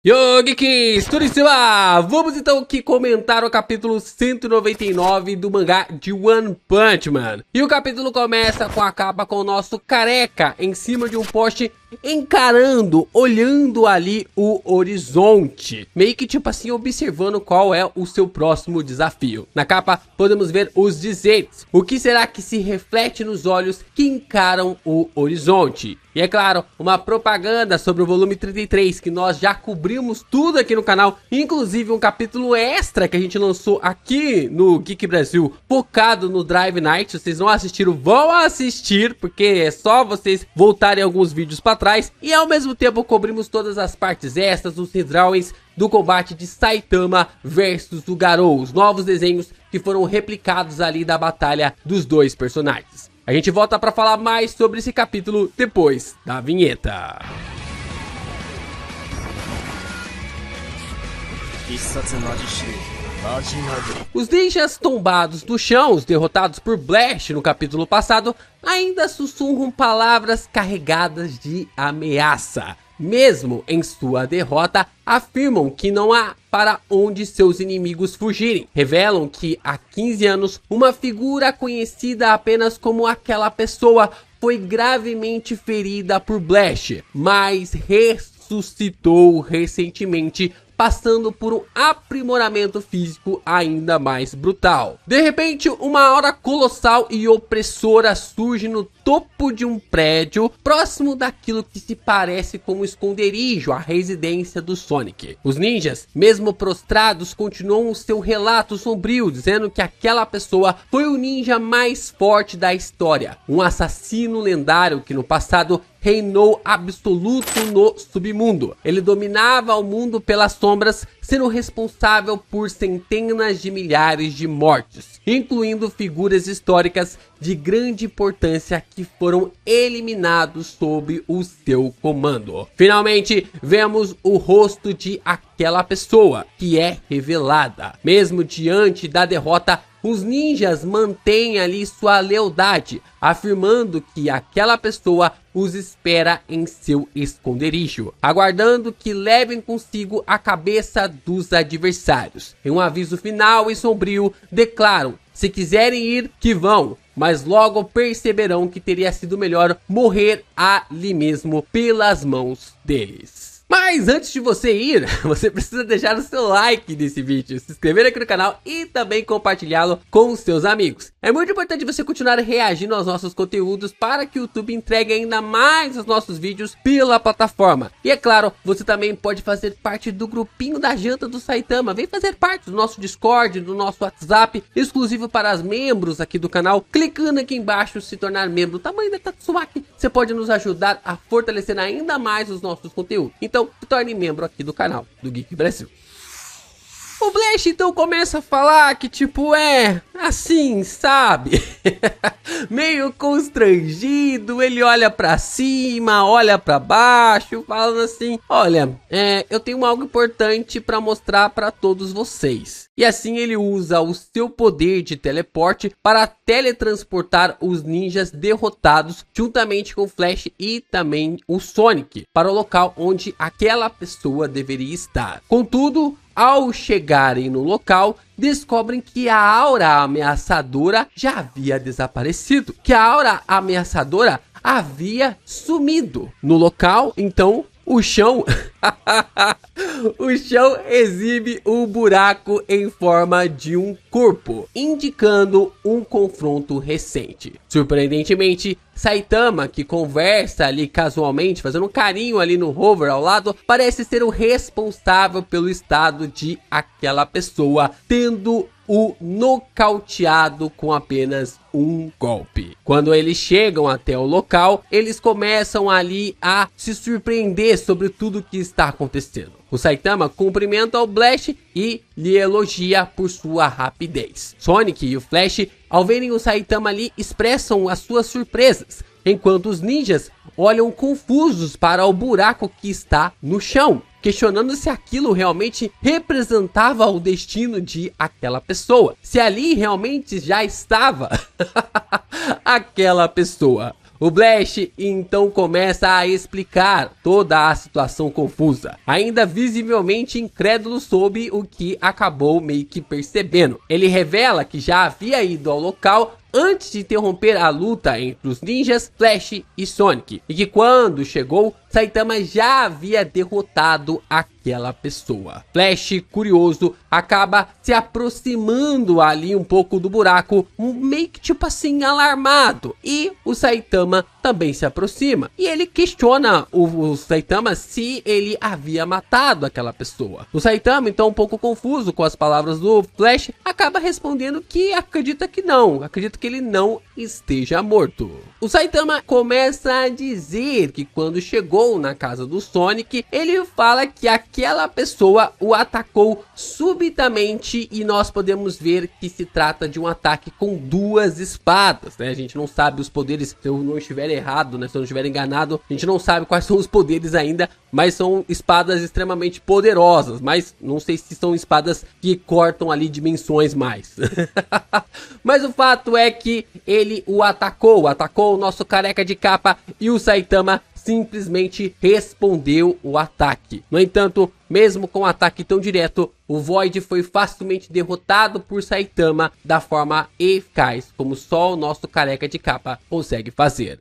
Yo, Geeks, tudo em cima? Vamos então aqui comentar o capítulo 199 do mangá de One Punch Man. E o capítulo começa com a capa com o nosso careca em cima de um poste, encarando, olhando ali o horizonte. Meio que tipo assim, observando qual é o seu próximo desafio. Na capa podemos ver os dizeres. O que será que se reflete nos olhos que encaram o horizonte? E é claro, uma propaganda sobre o volume 33, que nós já cobrimos tudo aqui no canal, inclusive um capítulo extra que a gente lançou aqui no Geek Brasil, focado no Drive Night. Se vocês não assistiram, vão assistir, porque é só vocês voltarem alguns vídeos para trás. E ao mesmo tempo cobrimos todas as partes extras, os redrawings do combate de Saitama versus o Garou, os novos desenhos que foram replicados ali da batalha dos dois personagens. A gente volta para falar mais sobre esse capítulo depois da vinheta. Os ninjas tombados no chão, os derrotados por Blast no capítulo passado, ainda sussurram palavras carregadas de ameaça. Mesmo em sua derrota, afirmam que não há para onde seus inimigos fugirem. Revelam que há 15 anos, uma figura conhecida apenas como aquela pessoa foi gravemente ferida por Blast, mas ressuscitou recentemente, passando por um aprimoramento físico ainda mais brutal. De repente, uma aura colossal e opressora surge no topo de um prédio, próximo daquilo que se parece com um esconderijo, a residência do Sonic. Os ninjas, mesmo prostrados, continuam o seu relato sombrio, dizendo que aquela pessoa foi o ninja mais forte da história, um assassino lendário que no passado reinou absoluto no submundo. Ele dominava o mundo pelas sombras, sendo responsável por centenas de milhares de mortes, incluindo figuras históricas de grande importância que foram eliminados sob o seu comando. Finalmente, vemos o rosto de aquela pessoa, que é revelada. Mesmo diante da derrota, os ninjas mantêm ali sua lealdade, afirmando que aquela pessoa os espera em seu esconderijo, aguardando que levem consigo a cabeça dos adversários. Em um aviso final e sombrio, declaram: se quiserem ir, que vão, mas logo perceberão que teria sido melhor morrer ali mesmo pelas mãos deles. Mas antes de você ir, você precisa deixar o seu like nesse vídeo, se inscrever aqui no canal e também compartilhá-lo com os seus amigos. É muito importante você continuar reagindo aos nossos conteúdos para que o YouTube entregue ainda mais os nossos vídeos pela plataforma. E é claro, você também pode fazer parte do grupinho da janta do Saitama. Vem fazer parte do nosso Discord, do nosso WhatsApp, exclusivo para os membros aqui do canal. Clicando aqui embaixo, se tornar membro, tamanho da Tatsumaki, você pode nos ajudar a fortalecer ainda mais os nossos conteúdos. Então, se torne membro aqui do canal do Geek Brasil. O Blast então começa a falar que tipo é assim, sabe? Meio constrangido, ele olha pra cima, olha pra baixo, falando assim: olha, eu tenho algo importante pra mostrar pra todos vocês. E assim ele usa o seu poder de teleporte para teletransportar os ninjas derrotados, juntamente com o Flash e também o Sonic, para o local onde aquela pessoa deveria estar. Contudo, ao chegarem no local, descobrem que a aura ameaçadora já havia desaparecido, que a aura ameaçadora havia sumido. No local, então, o chão o chão exibe um buraco em forma de um corpo, indicando um confronto recente. Surpreendentemente, Saitama, que conversa ali casualmente, fazendo um carinho ali no Rover ao lado, parece ser o responsável pelo estado de aquela pessoa, tendo o nocauteado com apenas um golpe. Quando eles chegam até o local, eles começam ali a se surpreender sobre tudo que está acontecendo. O Saitama cumprimenta o Blast e lhe elogia por sua rapidez. Sonic e o Flash, ao verem o Saitama ali, expressam as suas surpresas, enquanto os ninjas olham confusos para o buraco que está no chão, questionando se aquilo realmente representava o destino de aquela pessoa, se ali realmente já estava aquela pessoa. O Flash então começa a explicar toda a situação confusa, ainda visivelmente incrédulo sobre o que acabou meio que percebendo. Ele revela que já havia ido ao local antes de interromper a luta entre os ninjas Flash e Sonic, e que quando chegou, Saitama já havia derrotado aquela pessoa. Flash, curioso, acaba se aproximando ali um pouco do buraco, meio que tipo assim, alarmado, e o Saitama também se aproxima, e ele questiona o Saitama se ele havia matado aquela pessoa. O Saitama, então um pouco confuso com as palavras do Flash, acaba respondendo que acredita que não, acredita que ele não esteja morto. O Saitama começa a dizer que quando chegou na casa do Sonic, ele fala que aquela pessoa o atacou subitamente, e nós podemos ver que se trata de um ataque com duas espadas, né? A gente não sabe os poderes, se eu não estiver errado, né? Se eu não estiver enganado, a gente não sabe quais são os poderes ainda, mas são espadas extremamente poderosas, mas não sei se são espadas que cortam ali dimensões mais. Mas o fato é que ele o atacou o nosso careca de capa, e o Saitama simplesmente respondeu o ataque. No entanto, mesmo com um ataque tão direto, o Void foi facilmente derrotado por Saitama da forma eficaz, como só o nosso careca de capa consegue fazer.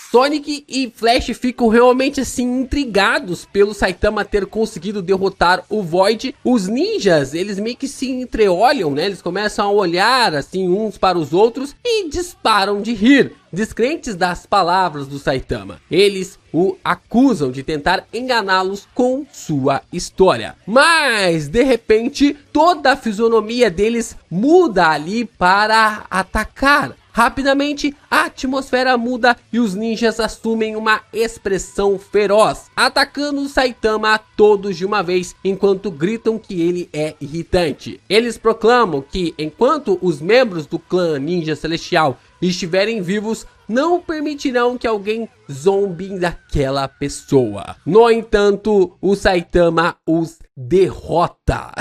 Sonic e Flash ficam realmente assim intrigados pelo Saitama ter conseguido derrotar o Void. Os ninjas, eles meio que se entreolham, né? Eles começam a olhar assim uns para os outros e disparam de rir, descrentes das palavras do Saitama. Eles o acusam de tentar enganá-los com sua história. Mas, de repente, toda a fisionomia deles muda ali para atacar. Rapidamente, a atmosfera muda e os ninjas assumem uma expressão feroz, atacando o Saitama todos de uma vez, enquanto gritam que ele é irritante. Eles proclamam que, enquanto os membros do clã Ninja Celestial estiverem vivos, não permitirão que alguém zombe daquela pessoa. No entanto, o Saitama os derrota.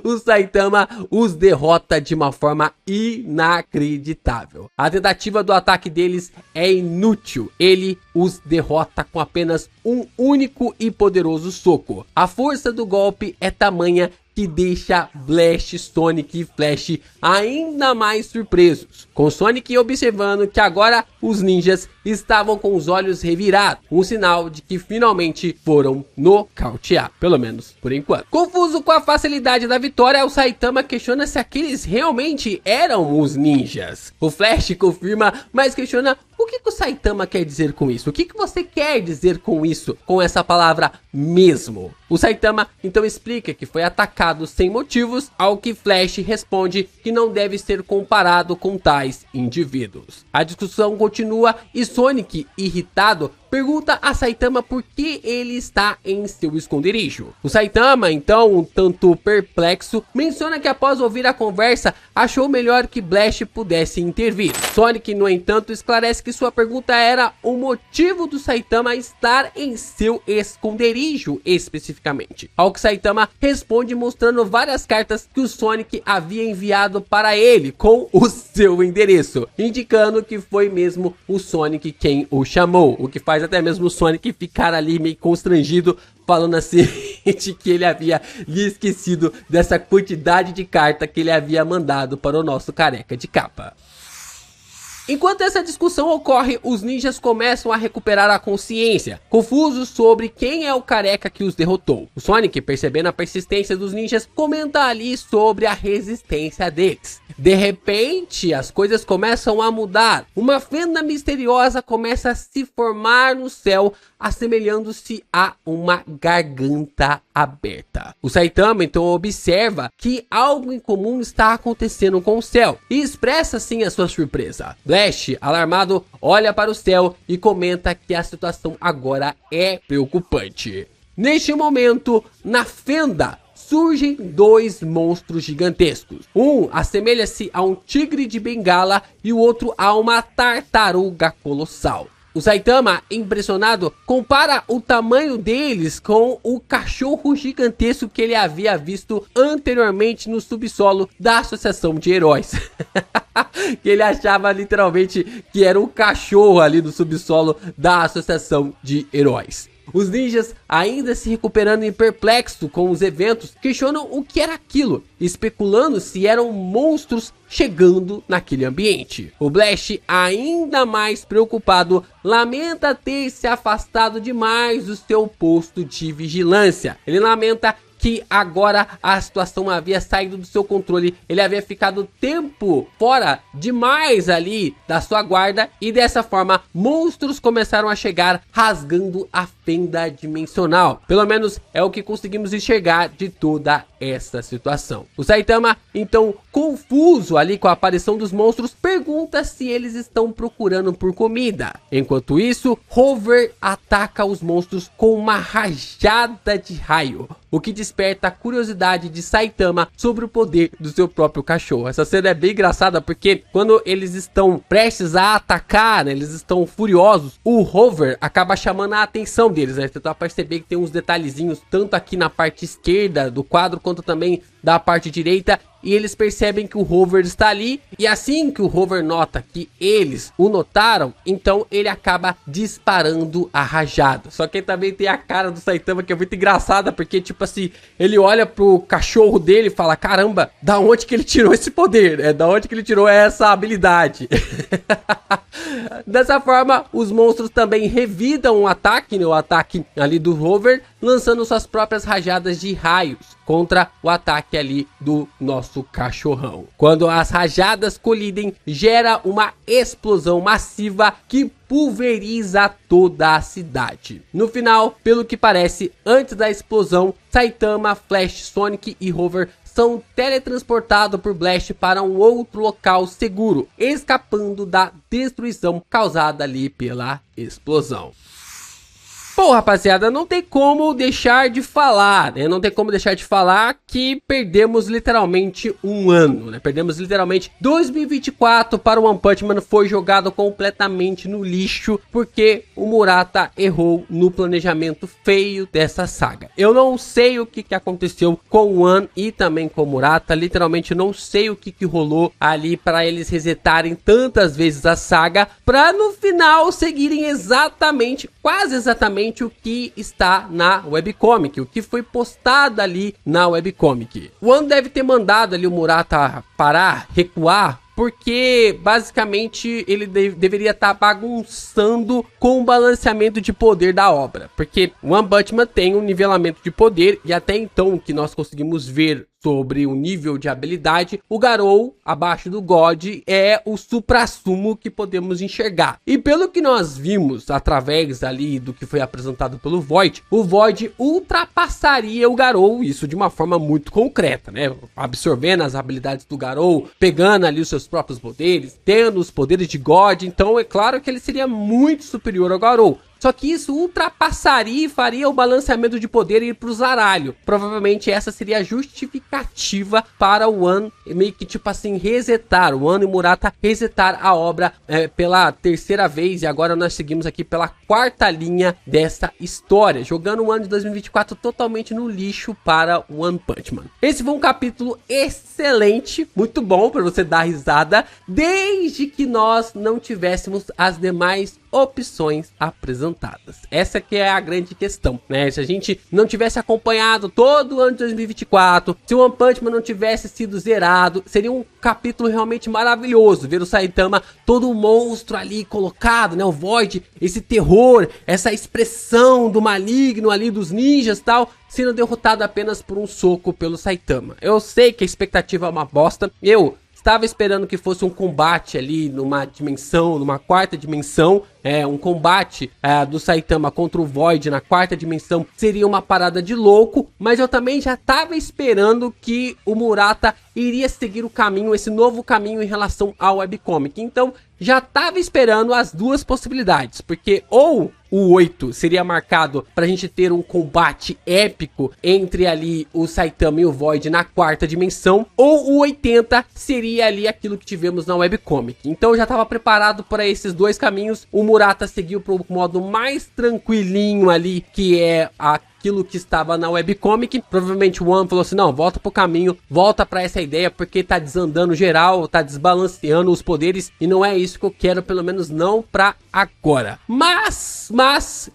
O Saitama os derrota de uma forma inacreditável. A tentativa do ataque deles é inútil. Ele os derrota com apenas um único e poderoso soco. A força do golpe é tamanha que deixa Blast, Sonic e Flash ainda mais surpresos, com Sonic observando que agora os ninjas estavam com os olhos revirados, um sinal de que finalmente foram nocautear, pelo menos por enquanto. Confuso com a facilidade da vitória, o Saitama questiona se aqueles realmente eram os ninjas. O Flash confirma, mas questiona o que o Saitama quer dizer com isso? O que você quer dizer com isso? Com essa palavra mesmo? O Saitama então explica que foi atacado sem motivos, ao que Flash responde que não deve ser comparado com tais indivíduos. A discussão continua e Sonic, irritado, pergunta a Saitama por que ele está em seu esconderijo. O Saitama, então, um tanto perplexo, menciona que após ouvir a conversa, achou melhor que Blast pudesse intervir. Sonic, no entanto, esclarece que sua pergunta era o motivo do Saitama estar em seu esconderijo especificamente. Ao que Saitama responde mostrando várias cartas que o Sonic havia enviado para ele com o seu endereço, indicando que foi mesmo o Sonic quem o chamou, o que faz até mesmo o Sonic ficar ali meio constrangido, falando assim que ele havia lhe esquecido dessa quantidade de carta que ele havia mandado para o nosso careca de capa. Enquanto essa discussão ocorre, os ninjas começam a recuperar a consciência, confusos sobre quem é o careca que os derrotou. O Sonic, percebendo a persistência dos ninjas, comenta ali sobre a resistência deles. De repente, as coisas começam a mudar. Uma fenda misteriosa começa a se formar no céu, assemelhando-se a uma garganta aberta. O Saitama então observa que algo incomum está acontecendo com o céu e expressa assim a sua surpresa. Flash, alarmado, olha para o céu e comenta que a situação agora é preocupante. Neste momento, na fenda, surgem dois monstros gigantescos. Um assemelha-se a um tigre de bengala e o outro a uma tartaruga colossal. O Saitama, impressionado, compara o tamanho deles com o cachorro gigantesco que ele havia visto anteriormente no subsolo da Associação de Heróis. Que ele achava literalmente que era um cachorro ali do subsolo da Associação de Heróis. Os ninjas, ainda se recuperando e perplexo com os eventos, questionam o que era aquilo, especulando se eram monstros chegando naquele ambiente. O Blast, ainda mais preocupado, lamenta ter se afastado demais do seu posto de vigilância. Ele lamenta que agora a situação havia saído do seu controle, ele havia ficado tempo fora demais ali da sua guarda e dessa forma monstros começaram a chegar rasgando a fenda dimensional. Pelo menos é o que conseguimos enxergar de toda essa situação. O Saitama, então confuso ali com a aparição dos monstros, pergunta se eles estão procurando por comida. Enquanto isso, Rover ataca os monstros com uma rajada de raio, o que desperta a curiosidade de Saitama sobre o poder do seu próprio cachorro. Essa cena é bem engraçada porque quando eles estão prestes a atacar, né, eles estão furiosos, o Rover acaba chamando a atenção deles, né? Você tá a perceber que tem uns detalhezinhos tanto aqui na parte esquerda do quadro quanto também da parte direita, e eles percebem que o Rover está ali, e assim que o Rover nota que eles o notaram, então ele acaba disparando a rajada. Só que também tem a cara do Saitama que é muito engraçada, porque tipo assim, ele olha pro cachorro dele e fala, caramba, da onde que ele tirou esse poder? Da onde que ele tirou essa habilidade? Dessa forma, os monstros também revidam o ataque, né, o ataque ali do Rover, lançando suas próprias rajadas de raios contra o ataque ali do nosso cachorrão. Quando as rajadas colidem, gera uma explosão massiva que pulveriza toda a cidade. No final, pelo que parece, antes da explosão, Saitama, Flash, Sonic e Rover são teletransportados por Blast para um outro local seguro, escapando da destruição causada ali pela explosão. Bom, rapaziada, não tem como deixar de falar, né? Não tem como deixar de falar que perdemos literalmente um ano, né? Perdemos literalmente 2024 para o One Punch Man, foi jogado completamente no lixo porque o Murata errou no planejamento feio dessa saga. Eu não sei o que aconteceu com o One e também com o Murata, literalmente não sei o que rolou ali para eles resetarem tantas vezes a saga, para no final seguirem exatamente, quase exatamente o que está na webcomic, o que foi postado ali na webcomic. O One deve ter mandado ali o Murata parar, recuar, porque basicamente ele deveria estar bagunçando com o balanceamento de poder da obra, porque o One Punch Man tem um nivelamento de poder e até então o que nós conseguimos ver sobre o nível de habilidade, o Garou abaixo do God é o suprassumo que podemos enxergar. E pelo que nós vimos através ali do que foi apresentado pelo Void, o Void ultrapassaria o Garou, isso de uma forma muito concreta, né? Absorvendo as habilidades do Garou, pegando ali os seus próprios poderes, tendo os poderes de God, então é claro que ele seria muito superior ao Garou. Só que isso ultrapassaria e faria o balanceamento de poder ir pro zaralho. Provavelmente essa seria a justificativa para o One meio que tipo assim resetar, o One e Murata resetar a obra pela terceira vez. E agora nós seguimos aqui pela quarta linha dessa história, jogando o ano de 2024 totalmente no lixo para o One Punch Man. Esse foi um capítulo excelente, muito bom para você dar risada, desde que nós não tivéssemos as demais opções apresentadas. Essa que é a grande questão, né? Se a gente não tivesse acompanhado todo o ano de 2024, se o One Punch Man não tivesse sido zerado, seria um capítulo realmente maravilhoso, ver o Saitama todo um monstro ali colocado, né? O Void, esse terror, essa expressão do maligno ali dos ninjas e tal, sendo derrotado apenas por um soco pelo Saitama. Eu sei que a expectativa é uma bosta, eu estava esperando que fosse um combate ali numa dimensão, numa quarta dimensão, um combate do Saitama contra o Void na quarta dimensão seria uma parada de louco, mas eu também já estava esperando que o Murata iria seguir o caminho, esse novo caminho em relação ao webcomic. Então já tava esperando as duas possibilidades, porque ou o 8 seria marcado pra gente ter um combate épico entre ali o Saitama e o Void na quarta dimensão, ou o 80 seria ali aquilo que tivemos na webcomic. Então eu já tava preparado para esses dois caminhos. O Murata seguiu pro modo mais tranquilinho ali, que é aquilo que estava na webcomic. Provavelmente o One falou assim, não, volta pro caminho, volta pra essa ideia, porque tá desandando geral, tá desbalanceando os poderes, e não é isso que eu quero, pelo menos não pra agora. Mas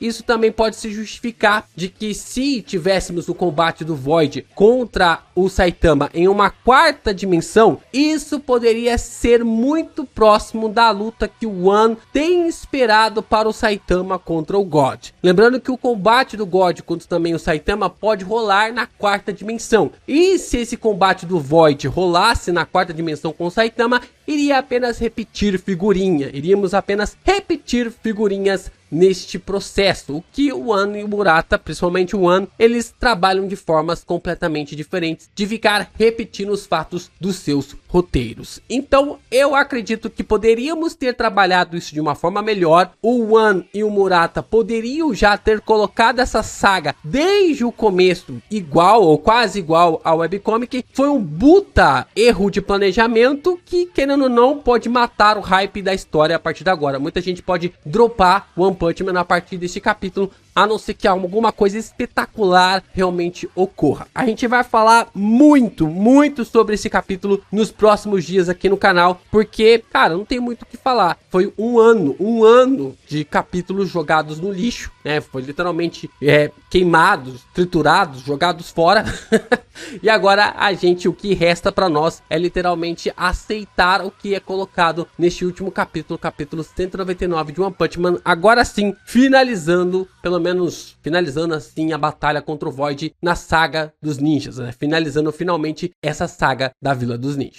isso também pode se justificar de que se tivéssemos o combate do Void contra o Saitama em uma quarta dimensão, isso poderia ser muito próximo da luta que o One tem esperado para o Saitama contra o God. Lembrando que o combate do God contra também o Saitama pode rolar na quarta dimensão. E se esse combate do Void rolasse na quarta dimensão com o Saitama, iria apenas repetir figurinha. Iríamos apenas repetir figurinhas neste processo, o que o One e o Murata, principalmente o One, eles trabalham de formas completamente diferentes, de ficar repetindo os fatos dos seus roteiros. Então eu acredito que poderíamos ter trabalhado isso de uma forma melhor. O One e o Murata poderiam já ter colocado essa saga desde o começo igual ou quase igual ao webcomic. Foi um puta erro de planejamento que, querendo ou não, pode matar o hype da história a partir de agora. Muita gente pode dropar One Punch Man a partir deste capítulo, a não ser que alguma coisa espetacular realmente ocorra. A gente vai falar muito sobre esse capítulo nos próximos dias aqui no canal, porque, cara, não tem muito o que falar. Foi um ano de capítulos jogados no lixo, né? Foi literalmente queimados, triturados, jogados fora. E agora o que resta pra nós é literalmente aceitar o que é colocado neste último capítulo, capítulo 199 de One Punch Man. Agora sim, finalizando assim a batalha contra o Void na saga dos ninjas, né? Finalizando finalmente essa saga da Vila dos Ninjas.